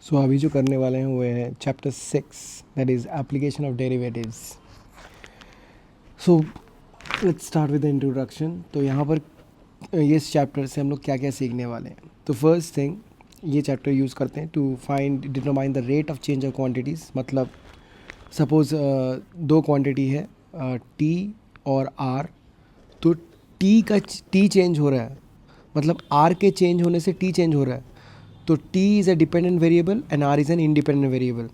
सो अभी जो करने वाले हैं वो है chapter 6, that is application of derivatives. So let's start with the introduction. तो यहाँ पर इस चैप्टर से हम लोग क्या क्या सीखने वाले हैं। तो फर्स्ट थिंग, ये चैप्टर यूज़ करते हैं to find determine the rate of change of quantities. मतलब सपोज़ दो क्वांटिटी है टी और आर, तो टी चेंज हो रहा है, मतलब आर के चेंज होने से टी चेंज हो रहा है। तो t is a dependent variable and r is an independent variable.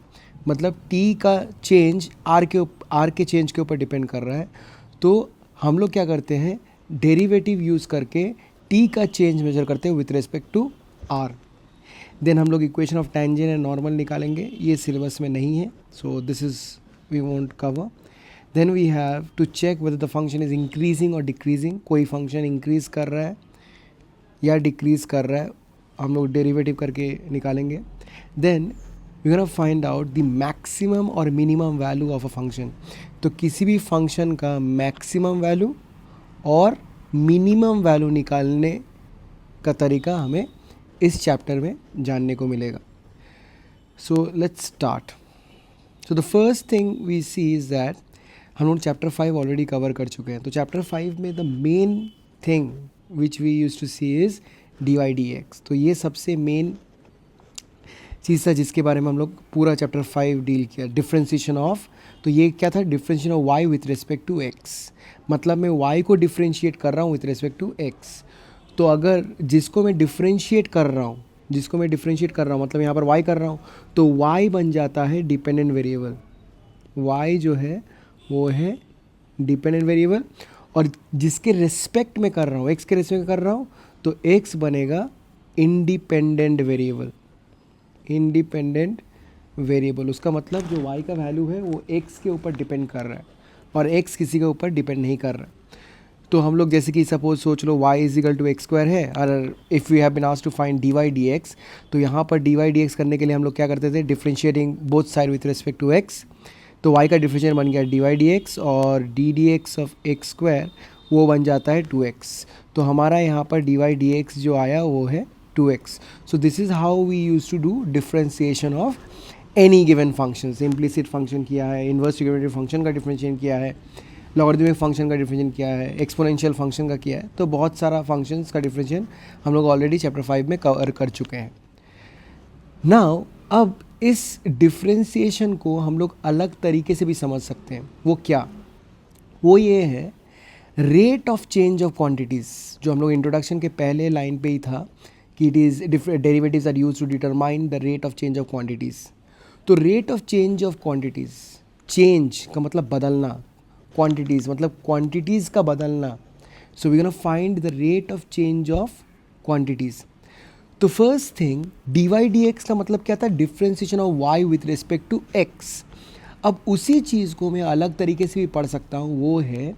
मतलब t का चेंज r के चेंज के ऊपर डिपेंड कर रहा है। तो हम लोग क्या करते हैं, डेरिवेटिव यूज़ करके t का चेंज मेजर करते हैं with respect to r। Then हम लोग equation of tangent and normal निकालेंगे, ये सिलेबस में नहीं है, so this is we won't cover. Then we have to check whether the function is increasing और डिक्रीजिंग। कोई फंक्शन इंक्रीज़ कर रहा है या डिक्रीज़ कर रहा है, हम लोग डेरिवेटिव करके निकालेंगे। Then we gonna find out the maximum और minimum value of a function. तो किसी भी फंक्शन का मैक्सिमम वैल्यू और मिनिमम वैल्यू निकालने का तरीका हमें इस चैप्टर में जानने को मिलेगा। So let's start. So the first thing we see is that हम लोग चैप्टर 5 ऑलरेडी कवर कर चुके हैं। तो चैप्टर 5 में the main thing which we use to see is dy/dx। तो ये सबसे मेन चीज़ था जिसके बारे में हम लोग पूरा चैप्टर 5 डील किया। डिफ्रेंशिएशन ऑफ, तो ये क्या था, differentiation of y with respect to x। मतलब मैं y को डिफ्रेंशिएट कर रहा हूँ विथ रिस्पेक्ट टू x। तो अगर जिसको मैं डिफ्रेंशिएट कर रहा हूँ मतलब यहाँ पर y कर रहा हूँ, तो y बन जाता है डिपेंडेंट वेरिएबल। y जो है वो है डिपेंडेंट वेरिएबल, और जिसके रिस्पेक्ट में कर रहा हूँ, x के रिस्पेक्ट में कर रहा हूँ, तो x बनेगा इंडिपेंडेंट वेरिएबल। उसका मतलब जो y का वैल्यू है वो x के ऊपर डिपेंड कर रहा है और x किसी के ऊपर डिपेंड नहीं कर रहा है। तो हम लोग जैसे कि सपोज सोच लो y is equal to x square है, और if we have been asked to find dy/dx, तो यहाँ पर dy/dx करने के लिए हम लोग क्या करते थे, differentiating both side with respect to x। तो y का डिफ्रेंशिएट बन गया dy/dx और ddx ऑफ एक्स स्क्वायर वो बन जाता है 2x। तो हमारा यहाँ पर dy/dx जो आया वो है 2x। So this is how we use to do differentiation of any given function. Implicit function किया है, इन्वर्स ट्रिग्नोमेट्रिक फंक्शन का डिफ्रेंशिएशन किया है, लॉगरिथमिक फंक्शन का डिफरेंशिएशन किया है, एक्सपोनेंशियल फंक्शन का किया है। तो बहुत सारा फंक्शंस का डिफरेंशिएशन हम लोग ऑलरेडी चैप्टर 5 में कवर कर चुके हैं। नाउ अब इस डिफरेंशिएशन को हम लोग अलग तरीके से भी समझ सकते हैं। वो क्या, वो ये है rate of change of quantities, जो हम लोग इंट्रोडक्शन के पहले लाइन पे ही था कि it is derivatives are used to determine the rate of change of quantities. तो rate of change of quantities, change का मतलब बदलना, क्वांटिटीज़ मतलब क्वांटिटीज़ का बदलना। So we gonna find the rate of change of quantities. तो first thing, dy/dx का मतलब क्या था, differentiation of y with respect to x। अब उसी चीज़ को मैं अलग तरीके से भी पढ़ सकता हूँ, वो है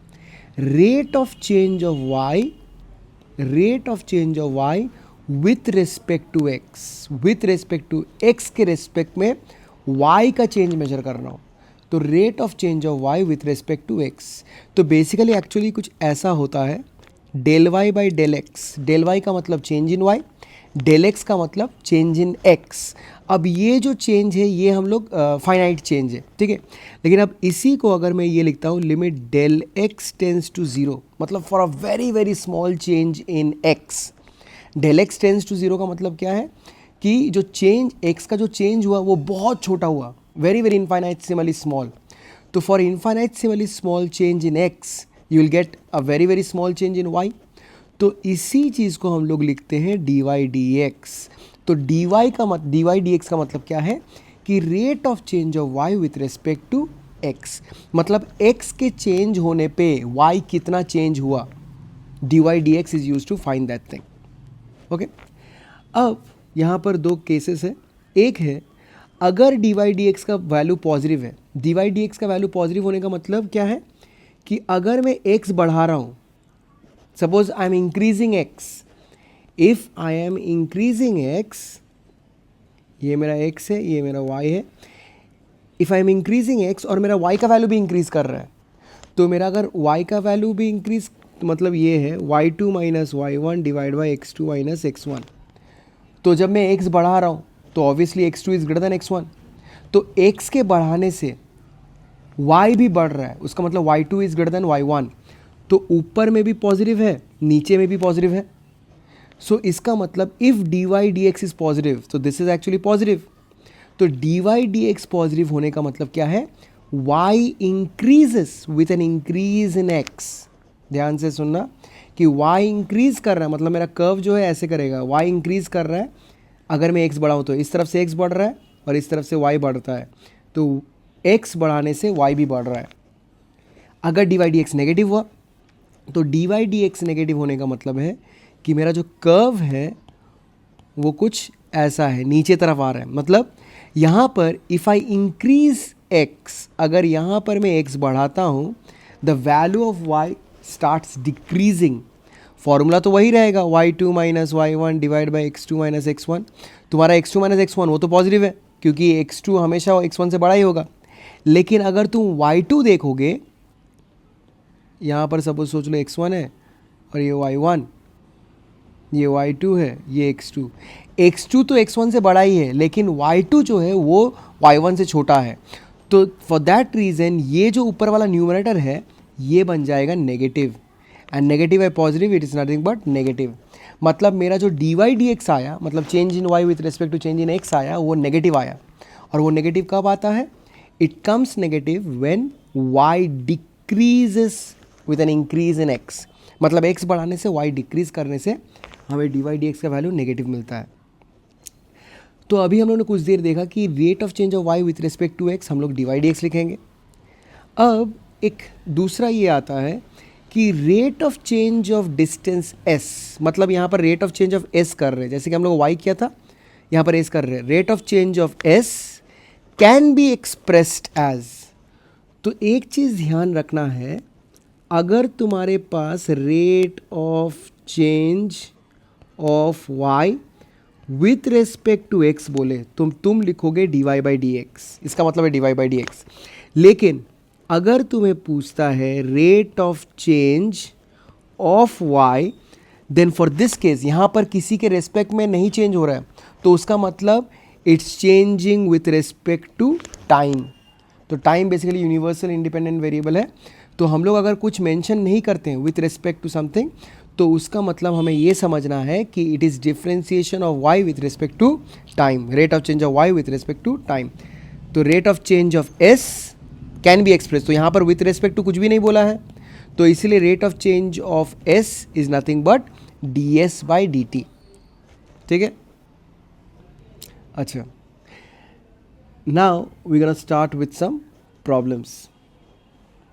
rate of change of y with respect to x के रिस्पेक्ट में y का चेंज मेजर कर रहा हूँ। तो rate of change of y with respect to x, तो बेसिकली एक्चुअली कुछ ऐसा होता है, del y/del x। Del y का मतलब change in y, del x का मतलब चेंज इन x। अब ये जो चेंज है ये हम लोग फाइनाइट चेंज है, ठीक है। लेकिन अब इसी को अगर मैं ये लिखता हूँ, limit del x tends to 0, मतलब for a very very small change in x। Del x tends to 0 का मतलब क्या है कि जो चेंज x का जो चेंज हुआ वो बहुत छोटा हुआ, वेरी वेरी इनफाइनाइटेसिमली स्मॉल। तो for infinitesimally small change in x you will get a very very small change in y। तो इसी चीज़ को हम लोग लिखते हैं dy/dx। तो dy/dx का मतलब क्या है कि rate of change of y with respect to x। मतलब x के चेंज होने पे y कितना चेंज हुआ, dy/dx is use to find that thing. Okay, अब यहाँ पर दो केसेस है। एक है अगर dy/dx का वैल्यू पॉजिटिव है। dy/dx का वैल्यू पॉजिटिव होने का मतलब क्या है कि अगर मैं x बढ़ा रहा हूँ, suppose I am increasing x, if I am increasing x, ये मेरा x है, ये मेरा y है। If I am increasing x और मेरा y का वैल्यू भी इंक्रीज कर रहा है, तो मेरा अगर y का वैल्यू भी इंक्रीज, मतलब ये है y2 - y1 divide by x2 - x1। तो जब मैं x बढ़ा रहा हूँ तो तो obviously x2 is greater than x1, तो x के बढ़ाने से y भी बढ़ रहा है, उसका मतलब y2 is greater than y1, तो ऊपर में भी पॉजिटिव है, नीचे में भी पॉजिटिव है. सो इसका मतलब if dy dx is positive तो दिस इज एक्चुअली पॉजिटिव. तो dy dx पॉजिटिव होने का मतलब क्या है, y increases with an increase in x. ध्यान से सुनना कि y इंक्रीज कर रहा है, मतलब मेरा कर्व जो है ऐसे करेगा, y इंक्रीज कर रहा है. अगर मैं x बढ़ाऊँ तो इस तरफ से x बढ़ रहा है और इस तरफ से y बढ़ता है, तो x बढ़ाने से y भी बढ़ रहा है. अगर dy dx नेगेटिव हुआ तो dy dx नेगेटिव होने का मतलब है कि मेरा जो कर्व है वो कुछ ऐसा है, नीचे तरफ आ रहा है. मतलब यहाँ पर इफ़ आई इंक्रीज x, अगर यहाँ पर मैं x बढ़ाता हूँ, the value of y starts decreasing. Formula तो वही रहेगा, y2 minus y1 divide by x2 minus x1. तुम्हारा x2 माइनस x1 वो तो पॉजिटिव है क्योंकि x2 हमेशा x1 से बड़ा ही होगा. लेकिन अगर तुम y2 देखोगे, यहाँ पर सपोज सोच लो x1 है और ये y1, ये y2 है, ये x2. x2 तो x1 से बड़ा ही है, लेकिन y2 जो है वो y1 से छोटा है. तो फॉर दैट रीज़न ये जो ऊपर वाला न्यूमरेटर है ये बन जाएगा नेगेटिव, एंड नेगेटिव है positive, it is nothing but negative. मतलब मेरा जो dy dx आया, मतलब change in y with respect to change in x आया, वो नेगेटिव आया. और वो नेगेटिव कब आता है, it comes negative when y decreases with an increase in x. मतलब x बढ़ाने से y डिक्रीज करने से हमें dy dx का वैल्यू नेगेटिव मिलता है. तो अभी हम लोगों ने कुछ देर देखा कि rate of change of y with respect to x हम लोग dy dx लिखेंगे. अब एक दूसरा ये आता है कि rate of change of distance s, मतलब यहाँ पर rate of change of s कर रहे हैं, जैसे कि हम लोग y किया था, यहाँ पर s कर रहे हैं. Rate of change of s can be expressed as. तो एक चीज़ ध्यान रखना है, अगर तुम्हारे पास rate of change of y with respect to x बोले तुम लिखोगे dy बाई डी एक्स, इसका मतलब है dy बाई डी एक्स. लेकिन अगर तुम्हें पूछता है rate of change of y, then for this case यहाँ पर किसी के रेस्पेक्ट में नहीं चेंज हो रहा है, तो उसका मतलब it's changing with respect to time. तो time basically universal independent variable है. तो हम लोग अगर कुछ मेंशन नहीं करते हैं विथ रिस्पेक्ट टू समथिंग, तो उसका मतलब हमें ये समझना है कि it is differentiation of y with respect to time, rate of change of y with respect to time. तो rate of change of s can be express, तो यहाँ पर विथ रिस्पेक्ट टू कुछ भी नहीं बोला है, तो इसीलिए rate of change of s is nothing but ds by d t. ठीक है. अच्छा, now we gonna start with some problems.